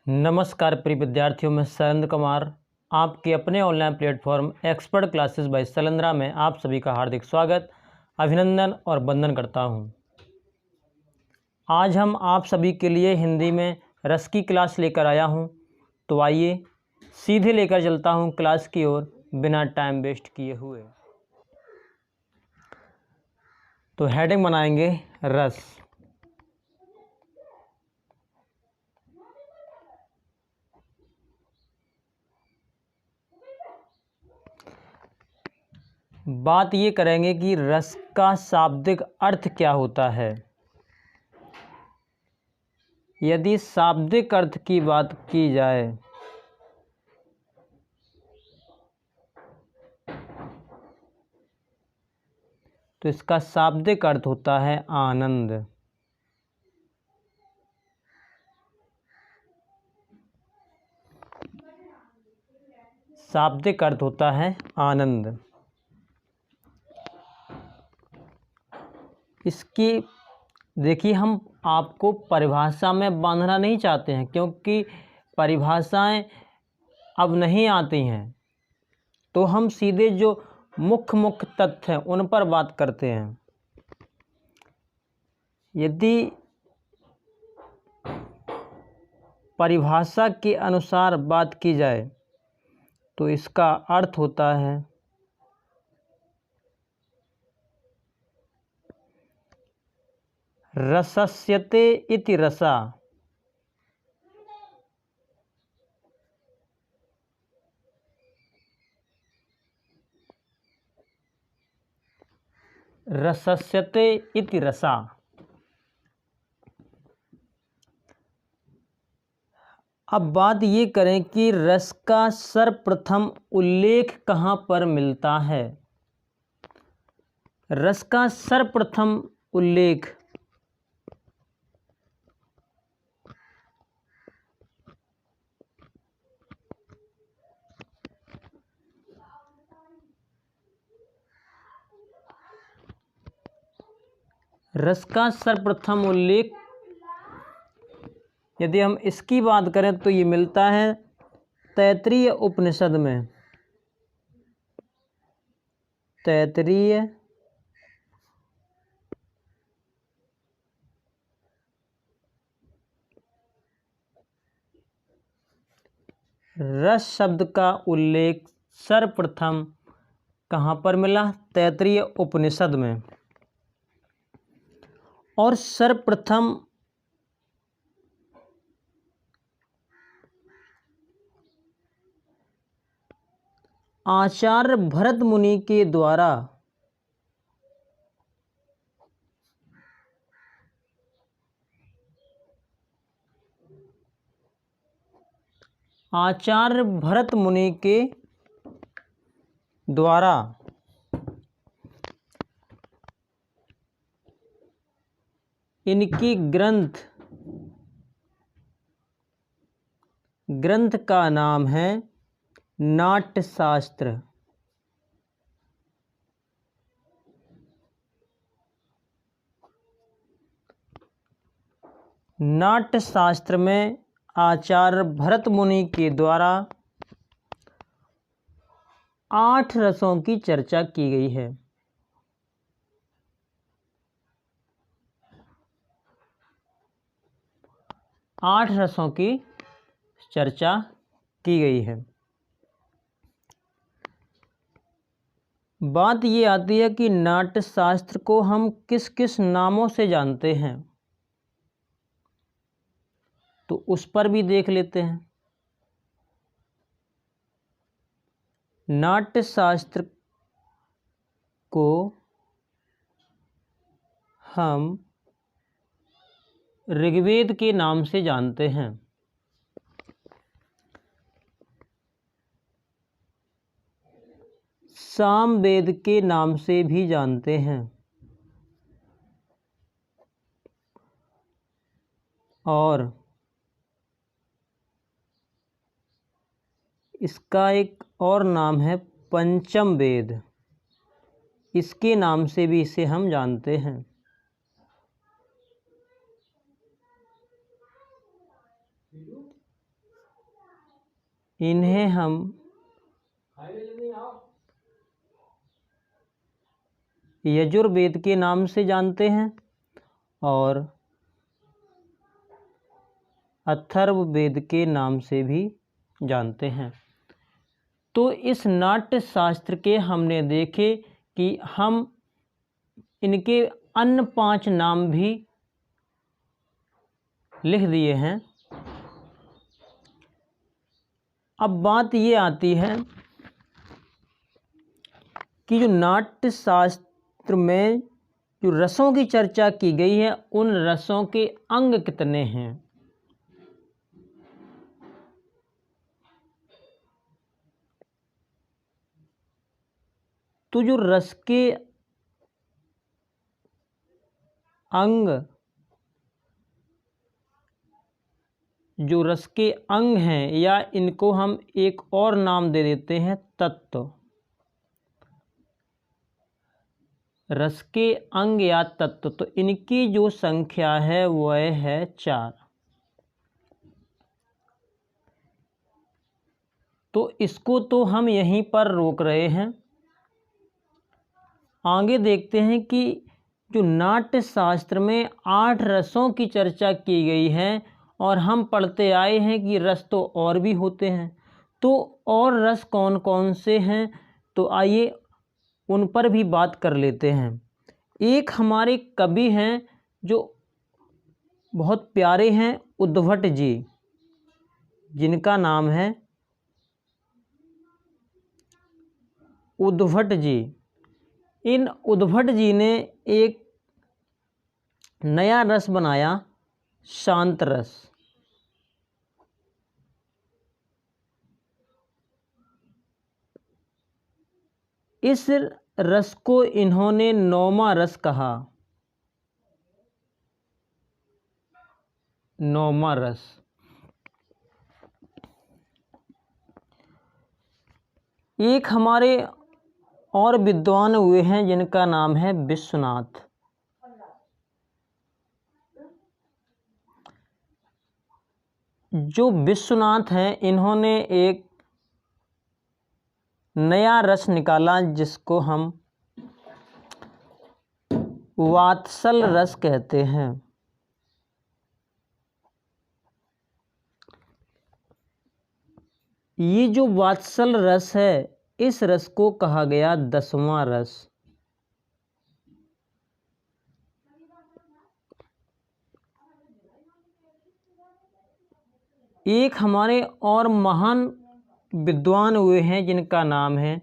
नमस्कार प्रिय विद्यार्थियों, मैं शैलेंद्र कुमार आपके अपने online platform expert classes bye Shailendra में आप सभी का हार्दिक स्वागत, अभिनंदन और वंदन करता हूं। आज हम आप सभी के लिए हिंदी में रस की क्लास लेकर आया हूं, तो आइए सीधे लेकर चलता हूं क्लास की ओर बिना टाइम वेस्ट किए हुए। तो हेडिंग बनाएंगे रस। बात ये करेंगे कि रस का शाब्दिक अर्थ क्या होता है। यदि शाब्दिक अर्थ की बात की जाए तो इसका शाब्दिक अर्थ होता है आनंद। शाब्दिक अर्थ होता है आनंद। इसकी देखिए, हम आपको परिभाषा में बांधना नहीं चाहते हैं, क्योंकि परिभाषाएं अब नहीं आती हैं, तो हम सीधे जो मुख्य तथ्य हैं उन पर बात करते हैं। यदि परिभाषा के अनुसार बात की जाए तो इसका अर्थ होता है रसस्यते इति रसा। रसस्यते इति रसा। अब बात ये करें कि रस का सर्वप्रथम उल्लेख कहाँ पर मिलता है। रस का सर्वप्रथम उल्लेख यदि हम इसकी बात करें तो ये मिलता है तैत्तिरीय उपनिषद में। तैत्तिरीय रस शब्द का उल्लेख सर्वप्रथम कहाँ पर मिला? तैत्तिरीय उपनिषद में। और सर्वप्रथम आचार्य भरत मुनि के द्वारा इनकी ग्रंथ का नाम है नाट्यशास्त्र। नाट्यशास्त्र में आचार्य भरत मुनि के द्वारा 8 रसों की चर्चा की गई है। 8 रसों की चर्चा की गई है। बात ये आती है कि नाट्यशास्त्र को हम किस किस नामों से जानते हैं, तो उस पर भी देख लेते हैं। नाट्यशास्त्र को हम ऋग्वेद के नाम से जानते हैं। सामवेद के नाम से भी जानते हैं। और इसका एक और नाम है पंचम वेद। इसके नाम से भी इसे हम जानते हैं। इन्हें हम यजुर्वेद के नाम से जानते हैं और अथर्ववेद के नाम से भी जानते हैं। तो इस नाट्य शास्त्र के हमने देखे कि हम इनके अन्य 5 नाम भी लिख दिए हैं। अब बात ये आती है कि जो नाट्य शास्त्र में जो रसों की चर्चा की गई है, उन रसों के अंग कितने हैं। तो जो रस के अंग हैं, या इनको हम एक और नाम दे देते हैं तत्व। रस के अंग या तत्व, तो इनकी जो संख्या है वह है 4। तो इसको तो हम यहीं पर रोक रहे हैं। आगे देखते हैं कि जो नाट्य शास्त्र में 8 रसों की चर्चा की गई है और हम पढ़ते आए हैं कि रस तो और भी होते हैं। तो और रस कौन कौन से हैं, तो आइए उन पर भी बात कर लेते हैं। एक हमारे कवि हैं जो बहुत प्यारे हैं, उद्भट जी, जिनका नाम है उद्भट जी। इन उद्भट जी ने एक नया रस बनाया, शांत रस। इस रस को इन्होंने 9वां रस कहा। 9वां रस। एक हमारे और विद्वान हुए हैं जिनका नाम है विश्वनाथ। जो विश्वनाथ हैं, इन्होंने एक नया रस निकाला जिसको हम वात्सल रस कहते हैं। ये जो वात्सल रस है, इस रस को कहा गया 10वां रस। एक हमारे और महान विद्वान हुए हैं जिनका नाम है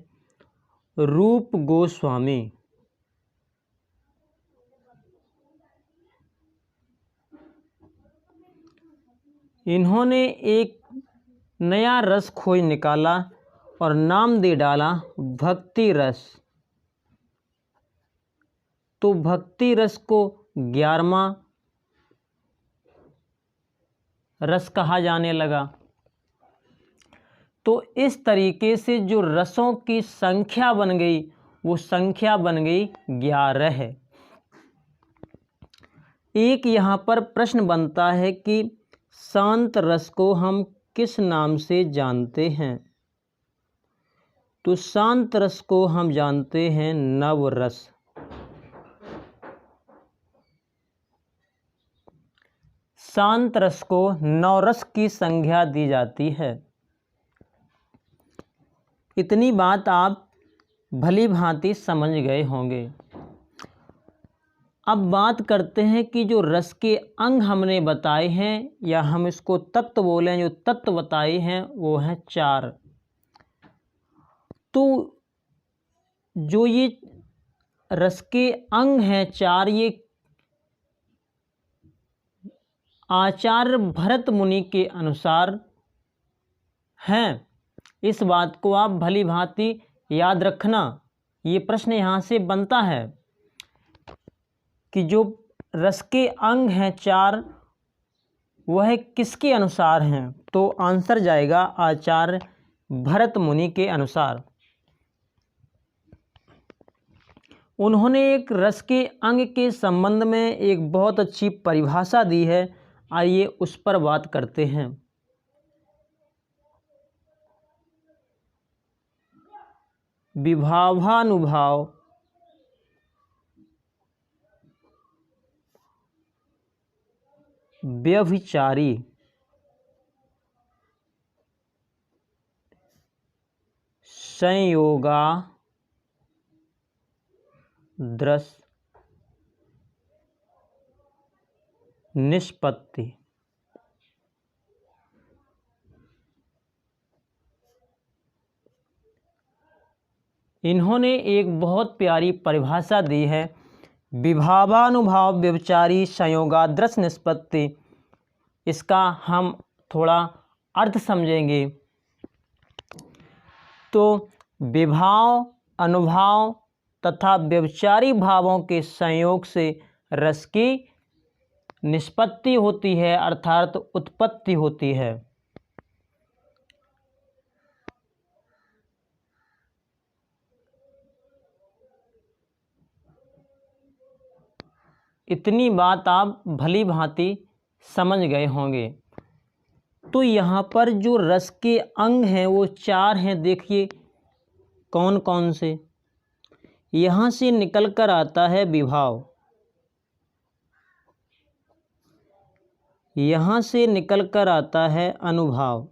रूप गोस्वामी। इन्होंने एक नया रस खोज निकाला और नाम दे डाला भक्ति रस। तो भक्ति रस को 11वां रस कहा जाने लगा। तो इस तरीके से जो रसों की संख्या बन गई, वो संख्या बन गई 11। एक यहाँ पर प्रश्न बनता है कि शांत रस को हम किस नाम से जानते हैं। तो शांत रस को हम जानते हैं नव रस। शांत रस को 9 रस की संज्ञा दी जाती है। इतनी बात आप भली भांति समझ गए होंगे। अब बात करते हैं कि जो रस के अंग हमने बताए हैं, या हम इसको तत्व बोलें, जो तत्व बताए हैं वो हैं 4। तो जो ये रस के अंग हैं 4, ये आचार्य भरत मुनि के अनुसार हैं। इस बात को आप भली भांति याद रखना। ये प्रश्न यहाँ से बनता है कि जो रस के अंग हैं 4, वह किसके अनुसार हैं। तो आंसर जाएगा आचार्य भरत मुनि के अनुसार। उन्होंने एक रस के अंग के संबंध में एक बहुत अच्छी परिभाषा दी है। आइए उस पर बात करते हैं। विभावानुभाव व्यभिचारी संयोगाद्रस निष्पत्ति। इन्होंने एक बहुत प्यारी परिभाषा दी है, विभावानुभाव व्यभिचारी संयोगाद्रस निष्पत्ति। इसका हम थोड़ा अर्थ समझेंगे। तो विभाव, अनुभाव तथा व्यभिचारी भावों के संयोग से रस की निष्पत्ति होती है, अर्थात उत्पत्ति होती है। इतनी बात आप भली भांति समझ गए होंगे। तो यहाँ पर जो रस के अंग हैं वो 4 हैं। देखिए कौन कौन से। यहाँ से निकल कर आता है विभाव, यहाँ से निकल कर आता है अनुभाव,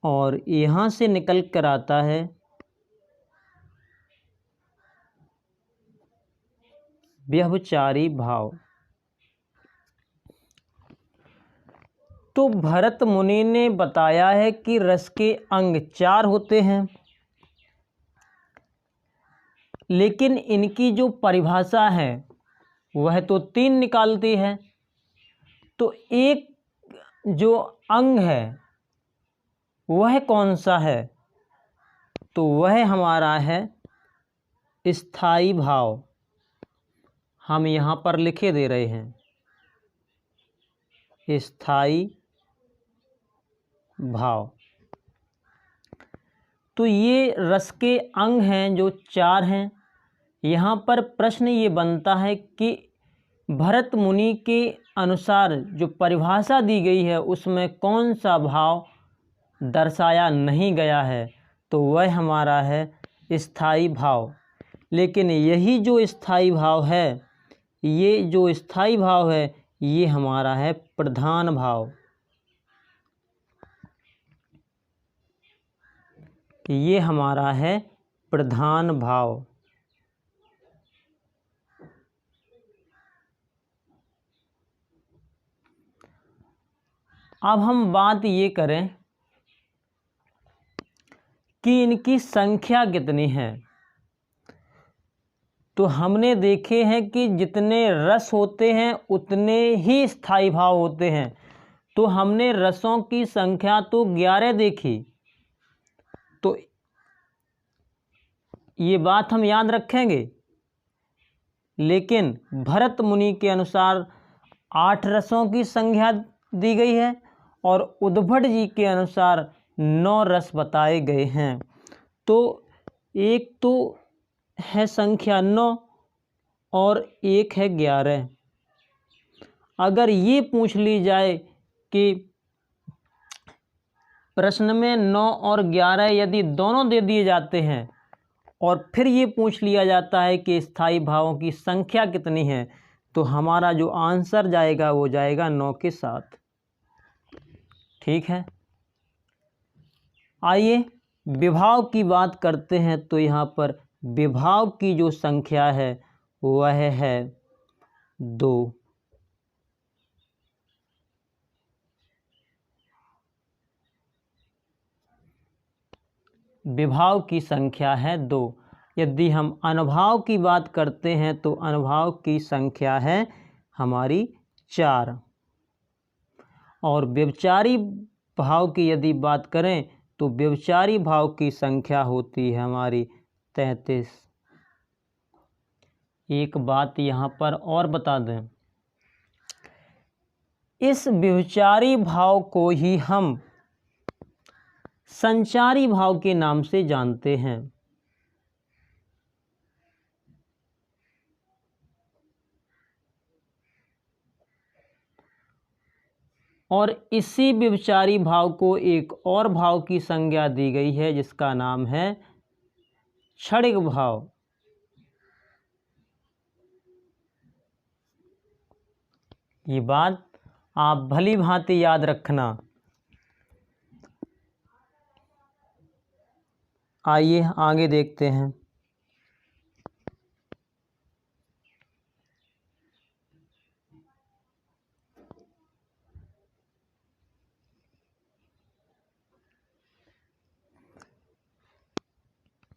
और यहाँ से निकल कर आता है व्यभिचारी भाव। तो भरत मुनि ने बताया है कि रस के अंग 4 होते हैं, लेकिन इनकी जो परिभाषा है वह तो 3 निकालती है। तो एक जो अंग है वह कौन सा है? तो वह हमारा है स्थायी भाव। हम यहाँ पर लिखे दे रहे हैं स्थायी भाव। तो ये रस के अंग हैं जो 4 हैं। यहाँ पर प्रश्न ये बनता है कि भरत मुनि के अनुसार जो परिभाषा दी गई है उसमें कौन सा भाव दर्शाया नहीं गया है? तो वह हमारा है स्थायी भाव। लेकिन यही जो स्थायी भाव है, ये जो स्थायी भाव है ये हमारा है प्रधान भाव। ये हमारा है प्रधान भाव। अब हम बात ये करें कि इनकी संख्या कितनी है। तो हमने देखे हैं कि जितने रस होते हैं उतने ही स्थायी भाव होते हैं। तो हमने रसों की संख्या तो 11 देखी। तो ये बात हम याद रखेंगे। लेकिन भरत मुनि के अनुसार 8 रसों की संख्या दी गई है और उद्भट जी के अनुसार 9 रस बताए गए हैं। तो एक तो है संख्या 9 और एक है 11। अगर ये पूछ ली जाए कि प्रश्न में 9 और 11 यदि दोनों दे दिए जाते हैं और फिर ये पूछ लिया जाता है कि स्थायी भावों की संख्या कितनी है, तो हमारा जो आंसर जाएगा वो जाएगा 9 के साथ। ठीक है, आइए विभाव की बात करते हैं। तो यहाँ पर विभाव की जो संख्या है वह है 2। विभाव की संख्या है 2। यदि हम अनुभाव की बात करते हैं तो अनुभाव की संख्या है हमारी 4। और व्यभिचारी भाव की यदि बात करें तो व्यभिचारी भाव की संख्या होती है हमारी 33। एक बात यहाँ पर और बता दें, इस व्यभिचारी भाव को ही हम संचारी भाव के नाम से जानते हैं। और इसी व्यभिचारी भाव को एक और भाव की संज्ञा दी गई है जिसका नाम है क्षणिक भाव। ये बात आप भली भांति याद रखना। आइए आगे देखते हैं।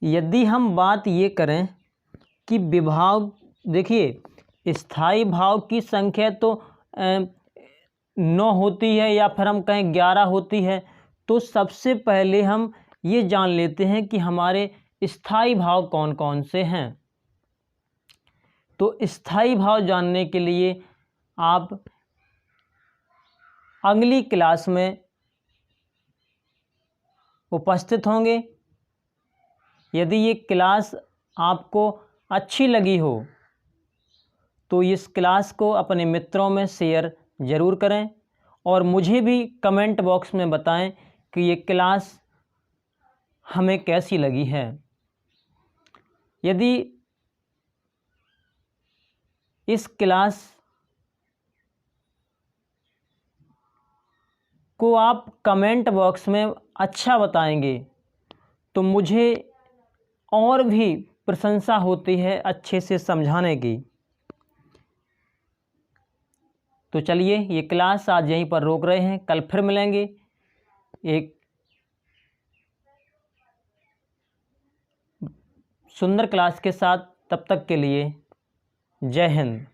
यदि हम बात ये करें कि विभाव, देखिए स्थायी भाव की संख्या तो 9 होती है या फिर हम कहें 11 होती है। तो सबसे पहले हम ये जान लेते हैं कि हमारे स्थायी भाव कौन कौन से हैं। तो स्थायी भाव जानने के लिए आप अगली क्लास में उपस्थित होंगे। यदि ये क्लास आपको अच्छी लगी हो तो इस क्लास को अपने मित्रों में शेयर ज़रूर करें और मुझे भी कमेंट बॉक्स में बताएं कि ये क्लास हमें कैसी लगी है। यदि इस क्लास को आप कमेंट बॉक्स में अच्छा बताएंगे तो मुझे और भी प्रशंसा होती है अच्छे से समझाने की। तो चलिए ये क्लास आज यहीं पर रोक रहे हैं, कल फिर मिलेंगे एक सुंदर क्लास के साथ। तब तक के लिए जय हिंद।